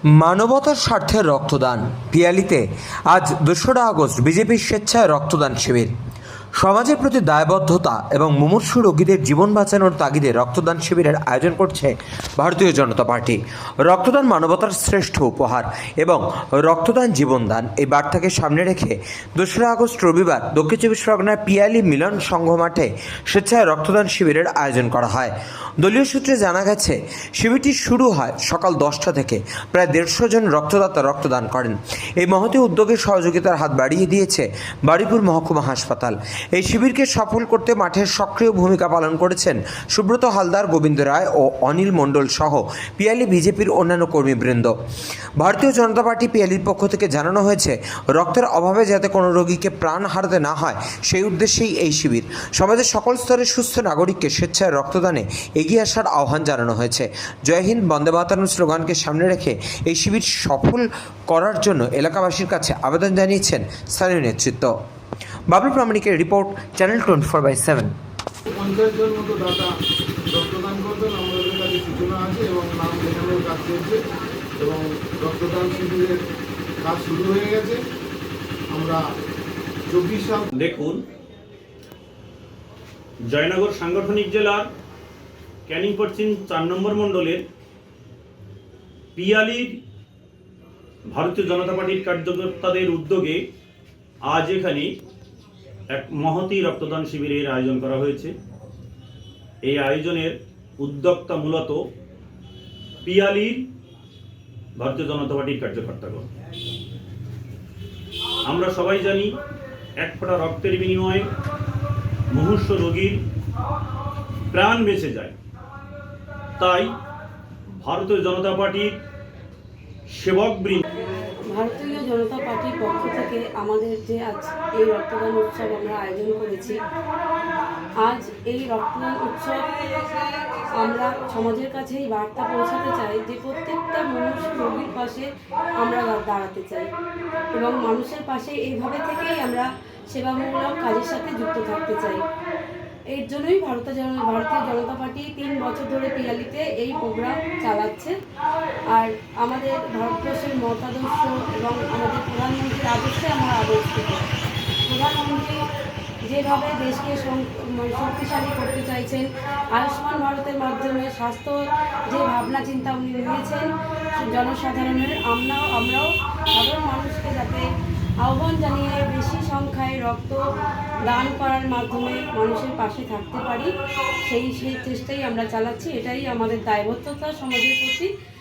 মানবতার স্বার্থে রক্তদান। পিয়ালিতে আজ 2রা আগস্ট বিজেপির স্বেচ্ছায় রক্তদান শিবির। সমাজের প্রতি দায়বদ্ধতা এবং মুমূর্ষু রোগীদের জীবন বাঁচানোর তাগিদে রক্তদান শিবিরের আয়োজন করছে ভারতীয় জনতা পার্টি। রক্তদান মানবতার শ্রেষ্ঠ উপহার এবং রক্তদান জীবনদান, এই বার্তাকে সামনে রেখে 2রা আগস্ট রবিবার দক্ষিণ চব্বিশ পরগনার পিয়ালি মিলন সংঘ মাঠে স্বেচ্ছায় রক্তদান শিবিরের আয়োজন করা হয়। দলীয় সূত্রে জানা গেছে, শিবিরটি শুরু হয় সকাল 10টা থেকে। প্রায় 150 জন রক্তদাতা রক্তদান করেন। এই মহতী উদ্যোগে সহযোগিতার হাত বাড়িয়ে দিয়েছে বারুইপুর মহকুমা হাসপাতাল। এই শিবিরকে সফল করতে মাঠের সক্রিয় ভূমিকা পালন করেছেন সুব্রত হালদার, গোবিন্দ রায় ও অনিল মণ্ডল সহ পিয়ালি বিজেপির অন্যান্য কর্মীবৃন্দ। ভারতীয় জনতা পার্টি পিয়ালির পক্ষ থেকে জানানো হয়েছে, রক্তের অভাবে যাতে কোনো রোগীকে প্রাণ হারাতে না হয়, সেই উদ্দেশ্যেই এই শিবির। সমাজের সকল স্তরের সুস্থ নাগরিককে স্বেচ্ছায় রক্তদানে এগিয়ে আসার আহ্বান জানানো হয়েছে। জয় হিন্দ, বন্দে মাতরম স্লোগানকে সামনে রেখে এই শিবির সফল করার জন্য এলাকাবাসীর কাছে আবেদন জানিয়েছেন স্থানীয় নেতৃত্ব। বাবলু প্রামাণিকের রিপোর্ট, চ্যানেল 24/7। 50 জন মতো দাতা রক্তদান করবেন। আমাদের কাছে সূচনা আছে এবং নাম লেখানোর কাজ চলছে এবং রক্তদান শিবিরের কাজ শুরু হয়ে গেছে। আমরা 24 সাল দেখুন, জয়নগর সাংগঠনিক জেলার ক্যানিং পশ্চিম 4 নম্বর মণ্ডলের পিয়ালির ভারতীয় জনতা পার্টির কার্যকর্তাদের উদ্যোগে আজ এখানে এক মহতী রক্তদান শিবিরের আয়োজন করা হয়েছে। এই আয়োজনের উদ্যোক্তা মূলত পিয়ালির ভারতীয় জনতা পার্টির কার্যকর্তাগণ। আমরা সবাই জানি, এক ফোঁটা রক্তের বিনিময়ে মুমূর্ষু রোগীর প্রাণ বেঁচে যায়। তাই ভারতীয় জনতা পার্টির সেবকবৃন্দ, ভারতীয় জনতা পার্টির পক্ষ থেকে আমাদের যে আজ এই রক্তদান উৎসব আমরা আয়োজন করেছি, আজ এই রক্তদান উৎসব আমরা সমাজের কাছে এই বার্তা পৌঁছাতে চাই যে প্রত্যেকটা মুমূর্ষু রোগীর পাশে আমরা দাঁড়াতে চাই এবং মানুষের পাশে এইভাবে থেকেই আমরা সেবামূলক কাজের সাথে যুক্ত থাকতে চাই। এর জন্যই ভারতীয় জনতা পার্টি 3 বছর ধরে পিয়ালিতে এই প্রোগ্রাম চালাচ্ছে। আর আমাদের ভারতবর্ষের মতাদর্শ এবং আমাদের প্রধানমন্ত্রীর আদর্শে আমরা আদর্শিত। প্রধানমন্ত্রী যেভাবে দেশকে শক্তিশালী করতে চাইছেন, আয়ুষ্মান ভারতের মাধ্যমে স্বাস্থ্য যে ভাবনা চিন্তা উনি নিয়েছেন জনসাধারণের, আমরাও সাধারণ মানুষকে যাতে আহ্বান জানিয়ে বেশি সংখ্যায় রক্ত দান করার মাধ্যমে মানুষের পাশে থাকতে পারি, সেই চেষ্টাই আমরা চালাচ্ছি। এটাই আমাদের দায়বদ্ধতা সমাজের প্রতি।